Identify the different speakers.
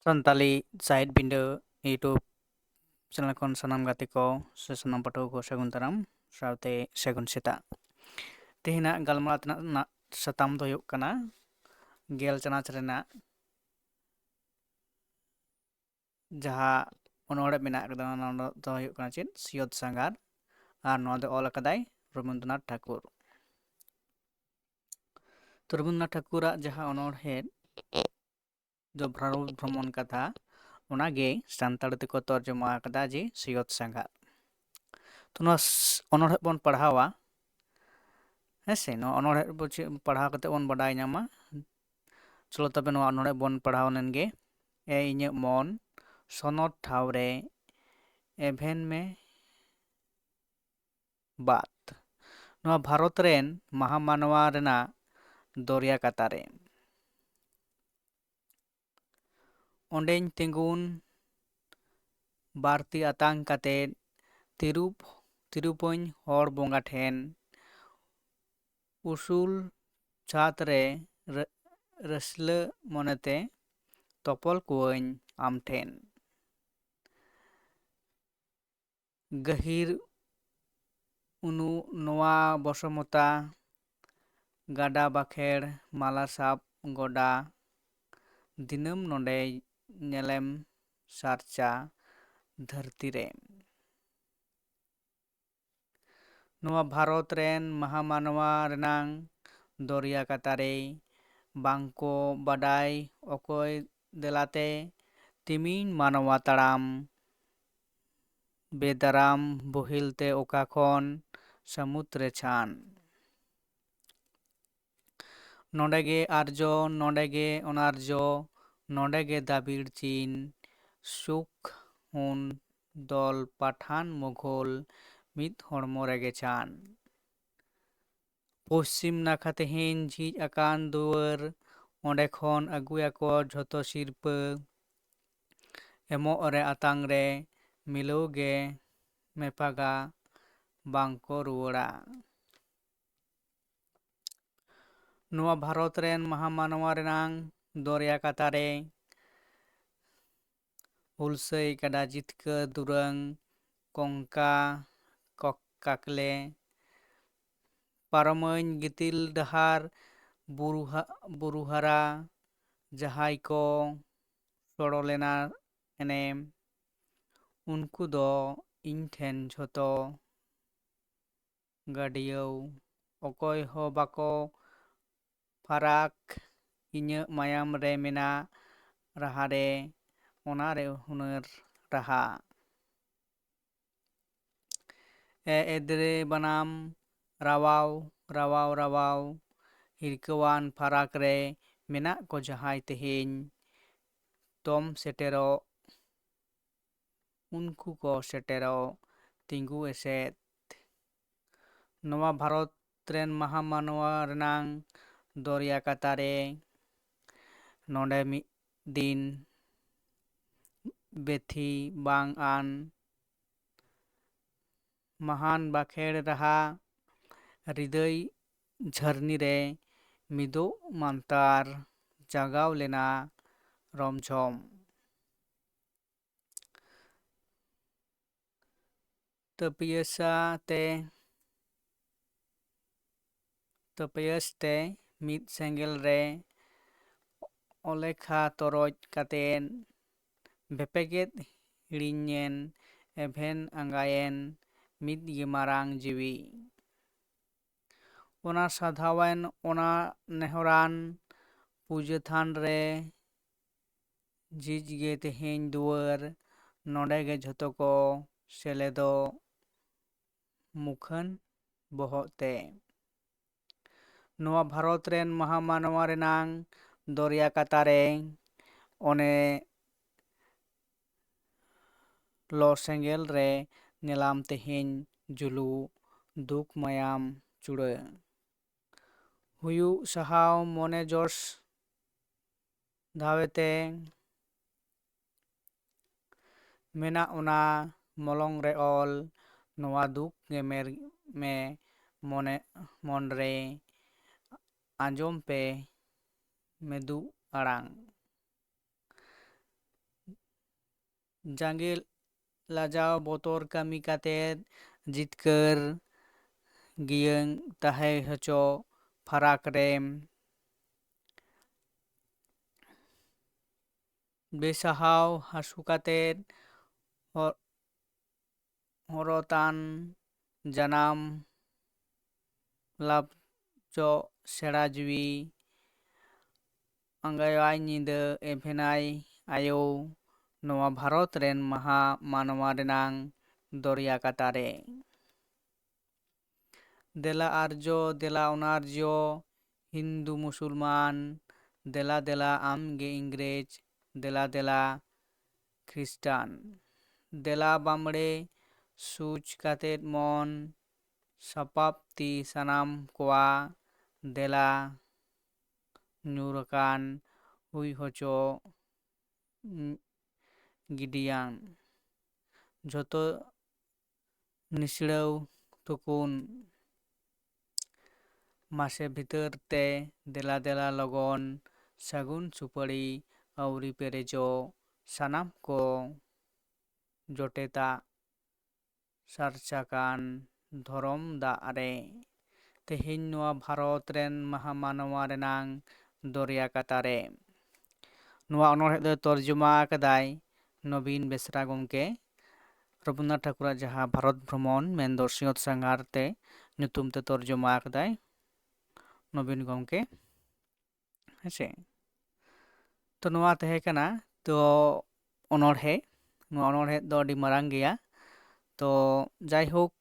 Speaker 1: ᱥᱟᱱᱛᱟᱞᱤ ᱥᱟᱦᱤᱛ ᱵᱤᱸᱰᱟᱹ YouTube channel ᱠᱷᱚᱱ ᱥᱟᱱᱟᱢ ᱜᱟᱛᱮ ᱠᱚ ᱥᱮ ᱥᱟᱱᱟᱢ ᱯᱟᱹᱴᱷᱩᱣᱟᱹ ᱠᱚ ᱥᱟᱹᱜᱩᱱ ᱫᱟᱨᱟᱢ ᱥᱟᱶᱛᱮ ᱥᱟᱹᱜᱩᱱ ᱥᱮᱛᱟᱜ᱾ ᱛᱮᱦᱮᱧᱟᱜ ᱜᱟᱞᱢᱟᱨᱟᱣ ᱛᱮᱱᱟᱜ ᱥᱟᱛᱟᱢ ᱫᱚ ᱦᱩᱭᱩᱜ ᱠᱟᱱᱟ ᱜᱮᱞ ᱪᱟᱱᱟᱪ ᱨᱮᱱᱟᱜ ᱡᱟᱦᱟᱸ ᱚᱱᱚᱬᱦᱮ ᱢᱮᱱᱟᱜ ᱟᱠᱟᱫᱟ ᱚᱱᱟ ᱫᱚ ᱦᱩᱭᱩᱜ ᱠᱟᱱᱟ ᱪᱮᱫ ᱥᱤᱭᱚᱛ ᱥᱟᱸᱜᱷᱟᱨ, ᱟᱨ ᱱᱚᱣᱟ ᱫᱚ ᱚᱞ ᱟᱠᱟᱫᱟᱭ ᱨᱚᱵᱤᱱᱫᱨᱚᱱᱟᱛᱷ ᱴᱷᱟᱠᱩᱨ᱾ ᱛᱚ ᱨᱚᱵᱤᱱᱫᱨᱚᱱᱟᱛᱷ ᱴᱷᱟᱠᱩᱨᱟᱜ ᱡᱟᱦᱟᱸ ᱚᱱᱚᱬᱦᱮ ᱫᱚ ᱵᱷᱟᱨᱚᱛ ᱵᱷᱨᱚᱢᱚᱱ ᱠᱟᱛᱷᱟ, ᱚᱱᱟᱜᱮ ᱥᱟᱱᱛᱟᱲᱤ ᱛᱮᱠᱚ ᱛᱚᱨᱡᱚᱢᱟ ᱟᱠᱟᱫᱟ ᱡᱮ ᱥᱤᱭᱚᱛ ᱥᱟᱸᱜᱷᱟᱨ᱾ ᱛᱚ ᱱᱚᱣᱟ ᱚᱱᱚᱬᱦᱮ ᱵᱚᱱ ᱯᱟᱲᱦᱟᱣᱟ, ᱦᱮᱸᱥᱮ ᱱᱚᱣᱟ ᱚᱱᱚᱬᱦᱮ ᱯᱟᱲᱦᱟᱣ ᱠᱟᱛᱮᱫ ᱵᱚᱱ ᱵᱟᱰᱟᱭ ᱧᱟᱢᱟ᱾ ᱪᱚᱞᱚ ᱛᱚᱵᱮ ᱱᱚᱣᱟ ᱚᱱᱚᱬᱦᱮ ᱵᱚᱱ ᱯᱟᱲᱦᱟᱣ ᱞᱮᱱᱜᱮ᱾ ᱤᱧᱟᱹᱜ ᱢᱚᱱ ᱥᱚᱱᱚᱛ ᱴᱷᱟᱶ ᱨᱮ ᱮᱵᱷᱮᱱ ᱢᱮ ᱵᱟᱫ, ᱱᱚᱣᱟ ᱵᱷᱟᱨᱚᱛ ᱨᱮᱱ ᱢᱟᱦᱟ ᱢᱟᱱᱣᱟ ᱨᱮᱱᱟᱜ ᱫᱚᱨᱭᱟ ᱠᱟᱛᱟᱨᱮ ᱚᱸᱰᱮᱧ ᱛᱤᱸᱜᱩᱱ ᱵᱟᱹᱲᱛᱤ ᱟᱛᱟᱝ ᱠᱟᱛᱮᱫ ᱛᱤᱨᱩᱯᱟᱹᱧ ᱦᱚᱲ ᱵᱚᱸᱜᱟ ᱴᱷᱮᱱ ᱩᱥᱩᱞ ᱪᱷᱟᱫᱽ ᱨᱮ ᱨᱟᱹᱥᱞᱟᱹ ᱢᱚᱱᱮᱛᱮ ᱛᱚᱯᱚᱞ ᱠᱚᱣᱟᱹᱧ ᱟᱢ ᱴᱷᱮᱱ᱾ ᱜᱟᱹᱦᱤᱨ ᱱᱚᱣᱟ ᱵᱚᱥᱚᱢᱚᱛᱟ ᱜᱟᱰᱟ ᱵᱟᱸᱠᱷᱮᱲ ᱢᱟᱞᱟ ᱥᱟᱵ ᱜᱚᱰᱟ ᱫᱤᱱᱟᱹᱢ ᱱᱚᱸᱰᱮ ᱧᱮᱞᱮᱢ ᱥᱟᱨᱪᱟ ᱫᱷᱟᱹᱨᱛᱤ ᱨᱮ᱾ ᱱᱚᱣᱟ ᱵᱷᱟᱨᱚᱛ ᱨᱮᱱ ᱢᱟᱦᱟ ᱢᱟᱱᱣᱟ ᱨᱮᱱᱟᱝ ᱫᱚᱨᱭᱟ ᱠᱟᱛᱟᱨᱮ ᱵᱟᱝᱠᱚ ᱵᱟᱰᱟᱭ ᱚᱠᱚᱭ ᱫᱮᱞᱟᱛᱮ ᱛᱤᱢᱤᱧ ᱢᱟᱱᱣᱟ ᱛᱟᱲᱟᱢ ᱵᱮᱫᱟᱨᱟᱢ ᱵᱳᱦᱮᱞ ᱛᱮ ᱚᱠᱟ ᱠᱷᱚᱱ ᱥᱟᱹᱢᱩᱫ ᱨᱮ ᱪᱷᱟᱱ᱾ ᱱᱚᱸᱰᱮᱜᱮ ᱟᱨᱡᱚ ᱱᱚᱸᱰᱮᱜᱮ ᱚᱱᱟᱨᱡᱚ ᱱᱚᱸᱰᱮᱜᱮ ᱫᱟᱵᱤᱲ ᱪᱤᱱ ᱥᱩᱠ ᱦᱩᱱ ᱫᱚᱞ ᱯᱟᱴᱷᱟᱱ ᱢᱩᱜᱷᱳᱞ ᱢᱤᱫ ᱦᱚᱲᱢᱚ ᱨᱮᱜᱮ ᱪᱷᱟᱱ᱾ ᱯᱚᱥᱪᱤᱢ ᱱᱟᱠᱷᱟ ᱛᱮᱦᱮᱧ ᱡᱷᱤᱡ ᱟᱠᱟᱱ ᱫᱩᱣᱟᱹᱨ, ᱚᱸᱰᱮ ᱠᱷᱚᱱ ᱟᱹᱜᱩᱭᱟᱠᱚ ᱡᱷᱚᱛᱚ ᱥᱤᱨᱯᱟᱹ, ᱮᱢᱚᱜ ᱨᱮ ᱟᱛᱟᱝ ᱨᱮ ᱢᱤᱞᱟᱹᱣ ᱜᱮ ᱢᱮᱯᱟᱜᱟ ᱵᱟᱝᱠᱚ ᱨᱩᱣᱟᱹᱲᱟ᱾ ᱱᱚᱣᱟ ᱵᱷᱟᱨᱚᱛ ᱨᱮᱱ ᱢᱟᱦᱟ ᱢᱟᱱᱣᱟ ᱨᱮᱱᱟᱝ ᱫᱚᱨᱭᱟ ᱠᱟᱛᱟᱨᱮ ᱦᱩᱞᱥᱟᱹᱭ ᱜᱟᱰᱟ ᱡᱤᱛᱠᱟᱹᱨ ᱫᱩᱨᱟᱹᱝ ᱠᱚᱝᱠᱟ ᱠᱟᱠᱞᱮ ᱯᱟᱨᱚᱢᱟᱹᱧ ᱜᱤᱛᱤᱞ ᱰᱟᱦᱟᱨ ᱵᱩᱨᱩ ᱦᱟᱨᱟ ᱡᱟᱦᱟᱸᱭ ᱠᱚ ᱥᱚᱲᱚ ᱞᱮᱱᱟ ᱮᱱᱮᱢ, ᱩᱱᱠᱩ ᱫᱚ ᱤᱧ ᱴᱷᱮᱱ ᱡᱷᱚᱛᱚ ᱜᱟᱹᱰᱭᱟᱹᱣ ᱚᱠᱚᱭ ᱦᱚᱸ ᱵᱟᱠᱚ ᱯᱷᱟᱨᱟᱠ ᱤᱧᱟᱹᱜ ᱢᱟᱭᱟᱢ ᱨᱮ ᱢᱮᱱᱟᱜ ᱨᱟᱦᱟᱨᱮ ᱚᱱᱟᱨᱮ ᱦᱩᱱᱟᱹᱨ ᱨᱟᱦᱟ᱾ ᱮᱫᱽᱨᱮ ᱵᱟᱱᱟᱢ ᱨᱟᱣᱟᱣ ᱨᱟᱣᱟᱣ ᱨᱟᱣᱟᱣ ᱦᱤᱨᱠᱟᱹᱣᱟᱱ ᱯᱷᱟᱨᱟᱠ ᱨᱮ ᱢᱮᱱᱟᱜ ᱠᱚ ᱡᱟᱦᱟᱸᱭ ᱛᱮᱦᱮᱧ ᱛᱚᱢ ᱥᱮᱴᱮᱨᱚᱜ ᱩᱱᱠᱩ ᱠᱚ ᱥᱮᱴᱮᱨᱚᱜ ᱛᱤᱸᱜᱩ ᱮᱥᱮᱫ᱾ ᱱᱚᱣᱟ ᱵᱷᱟᱨᱚᱛ ᱨᱮᱱ ᱢᱟᱦᱟ ᱢᱟᱱᱣᱟ ᱨᱮᱱᱟᱝ ᱫᱚᱨᱭᱟ ᱠᱟᱛᱟᱨᱮ ᱱᱚᱸᱰᱮ ᱢᱤᱫ ᱫᱤᱱ ᱵᱮᱛᱷᱤ ᱵᱟᱝ ᱟᱱ ᱢᱟᱦᱟᱱ ᱵᱟᱸᱠᱷᱮᱲ ᱨᱟᱦᱟ ᱦᱨᱤᱫᱚᱭ ᱡᱷᱟᱨᱱᱤ ᱨᱮ ᱢᱤᱫᱚᱜ ᱢᱟᱱᱛᱟᱨ ᱡᱟᱜᱟᱣ ᱞᱮᱱᱟ ᱨᱚᱢᱡᱷᱚᱢ᱾ ᱛᱟᱹᱯᱭᱟᱹᱥ ᱛᱮ ᱢᱤᱫ ᱥᱮᱸᱜᱮᱞ ᱨᱮ ᱚᱞᱮᱠᱷᱟ ᱛᱚᱨᱚᱡ ᱠᱟᱛᱮᱱ ᱵᱷᱮᱯᱮᱜᱮᱫ ᱦᱤᱲᱤᱧᱮᱱ ᱮᱵᱷᱮᱱ ᱟᱸᱜᱟᱭᱮᱱ ᱢᱤᱫᱜᱮ ᱢᱟᱨᱟᱝ ᱡᱤᱣᱤ᱾ ᱚᱱᱟ ᱥᱟᱫᱷᱟᱣᱮᱱ ᱚᱱᱟ ᱱᱮᱦᱚᱨᱟᱱ ᱯᱩᱡᱟᱹ ᱛᱷᱟᱱ ᱨᱮ ᱡᱷᱤᱡ ᱜᱮ ᱛᱮᱦᱮᱧ ᱫᱩᱣᱟᱹᱨ, ᱱᱚᱸᱰᱮᱜᱮ ᱡᱷᱚᱛᱚ ᱠᱚ ᱥᱮᱞᱮᱫᱚᱜ ᱢᱩᱠᱷᱟᱹᱱ ᱵᱚᱦᱚᱜ ᱛᱮ᱾ ᱱᱚᱣᱟ ᱵᱷᱟᱨᱚᱛ ᱨᱮᱱ ᱢᱟᱦᱟ ᱢᱟᱱᱣᱟ ᱨᱮᱱᱟᱝ ᱫᱚᱨᱭᱟ ᱠᱟᱛᱟᱨᱮ ᱚᱱᱮ ᱞᱚ ᱥᱮᱸᱜᱮᱞ ᱨᱮ ᱧᱮᱞᱟᱢ ᱛᱮᱦᱮᱧ ᱡᱩᱞᱩᱜ ᱫᱩᱠ ᱢᱟᱭᱟᱢ ᱪᱩᱲᱟᱹ᱾ ᱦᱩᱭᱩᱜ ᱥᱟᱦᱟᱣ ᱢᱚᱱᱮ ᱡᱚᱥ ᱫᱷᱟᱣᱮᱛᱮ ᱢᱮᱱᱟᱜ ᱚᱱᱟ ᱢᱚᱞᱚᱝ ᱨᱮ ᱚᱞ, ᱱᱚᱣᱟ ᱫᱩᱠ ᱜᱮᱢᱮᱨ ᱢᱮ ᱢᱚᱱᱨᱮ ᱟᱸᱡᱚᱢ ᱯᱮ ᱢᱮᱫᱩᱜ ᱟᱲᱟᱝ᱾ ᱡᱟᱸᱜᱮ ᱞᱟᱡᱟᱣ ᱵᱚᱛᱚᱨ ᱠᱟᱹᱢᱤ ᱠᱟᱛᱮᱫ ᱡᱤᱛᱠᱟᱹᱨ ᱜᱤᱭᱟᱹᱧ ᱛᱟᱦᱮᱸ ᱦᱚᱪᱚ ᱯᱷᱟᱨᱟᱠ ᱨᱮᱢ ᱵᱮᱥᱟᱦᱟᱣ ᱦᱟᱹᱥᱩ ᱠᱟᱛᱮᱫ ᱦᱚᱨᱚᱛᱟᱱ ᱡᱟᱱᱟᱢ ᱞᱟᱵᱪᱚᱜ ᱥᱮᱬᱟ ᱡᱤᱣᱤ ᱟᱸᱜᱟᱭᱟᱭ ᱧᱤᱫᱟᱹ ᱮᱵᱷᱮᱱᱟᱭ ᱟᱭᱳ ᱱᱚᱣᱟ ᱵᱷᱟᱨᱚᱛ ᱨᱮᱱ ᱢᱟᱦᱟ ᱢᱟᱱᱣᱟ ᱨᱮᱱᱟᱝ ᱫᱚᱨᱭᱟ ᱠᱟᱛᱟᱨᱮ ᱫᱮᱞᱟ ᱟᱨᱡᱚ ᱫᱮᱞᱟ ᱚᱱᱟᱨᱡᱚ ᱦᱤᱱᱫᱩ ᱢᱩᱥᱚᱞᱢᱟᱱ ᱫᱮᱞᱟ ᱫᱮᱞᱟ ᱟᱢᱜᱮ ᱤᱝᱨᱮᱡᱽ ᱫᱮᱞᱟ ᱫᱮᱞᱟ ᱠᱷᱨᱤᱥᱴᱟᱱ ᱫᱮᱞᱟ ᱵᱟᱢᱲᱮ ᱥᱩᱪ ᱠᱟᱛᱮᱫ ᱢᱚᱱ ᱥᱟᱯᱟᱵ ᱛᱤ ᱥᱟᱱᱟᱢ ᱠᱚᱣᱟᱜ ᱫᱮᱞᱟ ᱧᱩᱨᱟᱠᱟᱱ ᱦᱩᱭ ᱦᱚᱪᱚ ᱜᱤᱰᱤᱭᱟᱱ ᱡᱷᱚᱛᱚ ᱱᱤᱥᱲᱟᱹᱣ ᱛᱩᱠᱩᱱ ᱢᱟᱥᱮ ᱵᱷᱤᱛᱟᱹᱨ ᱛᱮ ᱫᱮᱞᱟ ᱫᱮᱞᱟ ᱞᱚᱜᱚᱱ ᱥᱟᱹᱜᱩᱱ ᱥᱩᱯᱟᱹᱲᱤ ᱟᱹᱣᱨᱤ ᱯᱮᱨᱮᱡᱚᱜ ᱥᱟᱱᱟᱢ ᱠᱚ ᱡᱚᱴᱮᱫᱟᱜ ᱥᱟᱨᱪᱟᱠᱟᱱ ᱫᱷᱚᱨᱚᱢ ᱫᱟᱜ ᱨᱮ ᱛᱮᱦᱮᱧ ᱱᱚᱣᱟ ᱵᱷᱟᱨᱚᱛ ᱨᱮᱱ ᱢᱟᱦᱟ ᱢᱟᱱᱣᱟ ᱨᱮᱱᱟᱝ ᱫᱚᱨᱭᱟ ᱠᱟᱛᱟᱨᱮ ᱱᱚᱣᱟ ᱚᱱᱚᱬᱦᱮ ᱫᱚ ᱛᱚᱨᱡᱚᱢᱟ ᱟᱠᱟᱫᱟᱭ ᱱᱚᱵᱤᱱ ᱵᱮᱥᱨᱟ ᱜᱚᱢᱠᱮ ᱨᱚᱵᱤᱱᱫᱨᱚᱱᱟᱛᱷ ᱴᱷᱟᱹᱠᱩᱨᱟᱜ ᱡᱟᱦᱟᱸ ᱵᱷᱟᱨᱚᱛ ᱵᱷᱨᱚᱢᱚᱱ ᱢᱮᱱᱫᱚ ᱥᱤᱧᱚᱛ ᱥᱟᱸᱜᱷᱟᱨ ᱛᱮ ᱧᱩᱛᱩᱢ ᱛᱮ ᱛᱚᱨᱡᱚᱢᱟ ᱟᱠᱟᱫᱟᱭ ᱱᱚᱵᱤᱱ ᱜᱚᱢᱠᱮ ᱦᱮᱸᱥᱮ ᱛᱚ ᱱᱚᱣᱟ ᱛᱟᱦᱮᱸ ᱠᱟᱱᱟ ᱛᱚ ᱚᱱᱚᱬᱦᱮ ᱱᱚᱣᱟ ᱚᱱᱚᱬᱦᱮ ᱫᱚ ᱟᱹᱰᱤ ᱢᱟᱨᱟᱝ ᱜᱮᱭᱟ ᱛᱚ ᱡᱟᱭᱦᱳᱠ